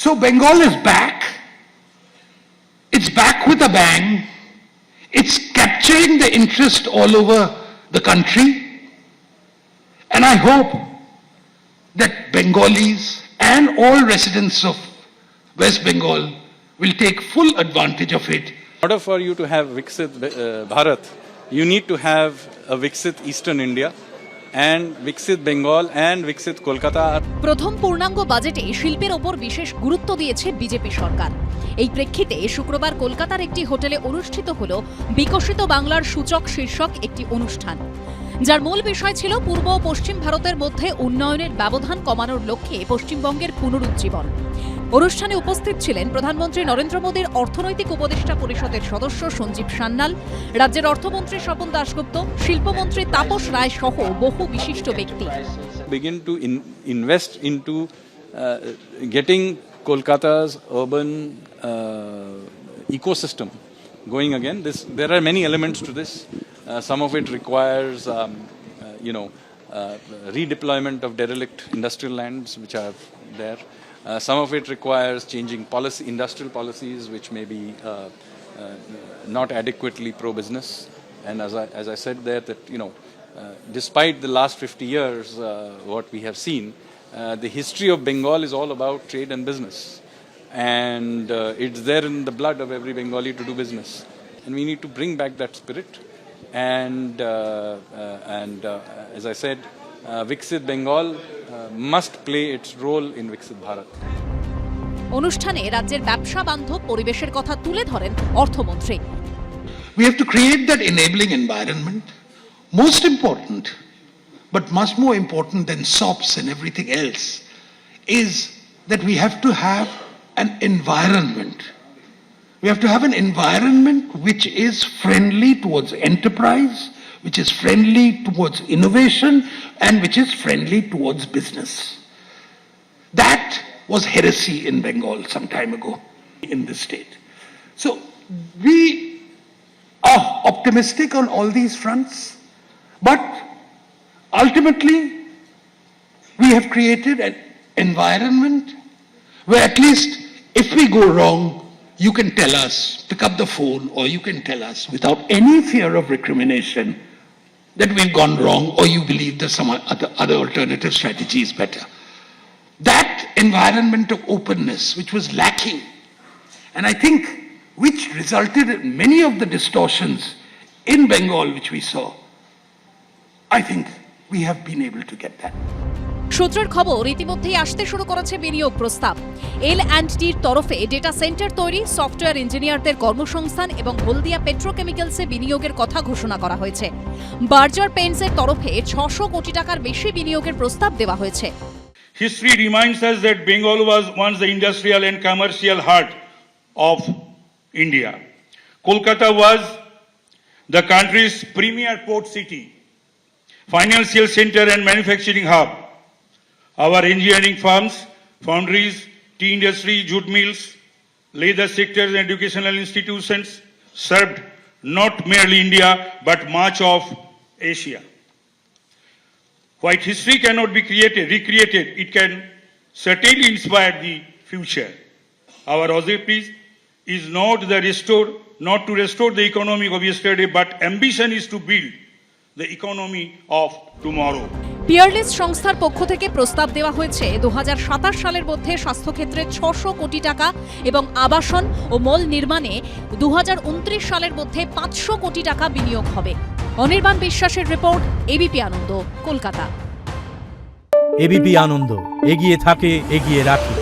So Bengal is back. It's back with a bang. It's capturing the interest all over the country. And I hope that Bengalis and all residents of West Bengal will take full advantage of it. In order for you to have Viksit Bharat, you need to have a Viksit Eastern India and Viksit Bengal and Viksit Kolkata. প্রথম পূর্ণাঙ্গ বাজেটে শিল্পের ওপর বিশেষ গুরুত্ব দিয়েছে BJP সরকার। এই প্রেক্ষিতে শুক্রবার কলকাতার একটি হোটেলে অনুষ্ঠিত হলো বিকশিত বাংলার সূচক শীর্ষক একটি অনুষ্ঠান, যার মূল বিষয় ছিল পূর্ব ও পশ্চিম ভারতের মধ্যে উন্নয়নের ব্যবধান কমানোর লক্ষ্যে পশ্চিমবঙ্গের পুনরুজ্জীবন। অনুষ্ঠানে উপস্থিত ছিলেন প্রধানমন্ত্রী নরেন্দ্র মোদীর অর্থনৈতিক উপদেষ্টা পরিষদের সদস্য সঞ্জীব সান্যাল, রাজ্যের অর্থমন্ত্রী স্বপন দাশগুপ্ত, শিল্পমন্ত্রী তাপস রায় সহ বহু বিশিষ্ট ব্যক্তি। Begin to invest into getting Kolkata's urban ecosystem going again. There are many elements to this. Some of it requires, redeployment of derelict industrial lands which are there. Some of it requires changing industrial policies which may be not adequately pro-business. And as I said there, that despite the last 50 years, what we have seen, the history of Bengal is all about trade and business, and it's there in the blood of every Bengali to do business, and we need to bring back that spirit. And as I said, Viksit Bengal must play its role in Viksit Bharat. অনুষ্ঠানে রাজ্যের ব্যবসা বান্ধব পরিবেশের কথা তুলে ধরেন অর্থমন্ত্রী। We have to create that enabling environment. Most important, but much more important than SOPs and everything else, is that we have to have an environment. We have to have an environment which is friendly towards enterprise, which is friendly towards innovation, and which is friendly towards business. That was heresy in Bengal some time ago in this state. So we are optimistic on all these fronts, but ultimately we have created an environment where at least if we go wrong, you can tell us, pick up the phone, or you can tell us without any fear of recrimination that we've gone wrong, or you believe that some other alternative strategy is better. That environment of openness, which was lacking, and I think which resulted in many of the distortions in Bengal which we saw, I think we have been able to get that. সূত্রের খবর, ইতিমধ্যেই আসতে শুরু করেছে বিনিয়োগ প্রস্তাব। L&Tর তরফে data centre তৈরি, সফটওয়্যার ইঞ্জিনিয়ারদের কর্মসংস্থান এবং হলদিয়া পেট্রোকেমিক্যালসে বিনিয়োগের কথা ঘোষণা করা হয়েছে। বার্জার পেইন্টসের তরফে 600 কোটি টাকার বেশি বিনিয়োগের প্রস্তাব দেওয়া হয়েছে। History reminds us that Bengal was once the industrial and commercial heart of India. Kolkata was the country's premier port city, financial center and manufacturing hub. Our engineering firms, foundries, tea industry, jute mills, leather sectors and educational institutions served not merely India but much of Asia. While history cannot be recreated, it can certainly inspire the future. Our objective is not to restore the economy of yesterday, but ambition is to build the economy of tomorrow. Peerless সংস্থার পক্ষ থেকে প্রস্তাব দেওয়া হয়েছে 2027 সালের মধ্যে স্বাস্থ্যক্ষেত্রে 600 কোটি টাকা এবং আবাসন ও মল নির্মাণে 2029 সালের মধ্যে 500 কোটি টাকা বিনিয়োগ হবে। অনির্বাণ বিশ্বাসের রিপোর্ট, এবিপি আনন্দ, কলকাতা। এবিপি আনন্দ, এগিয়ে থাকে, এগিয়ে রাখে।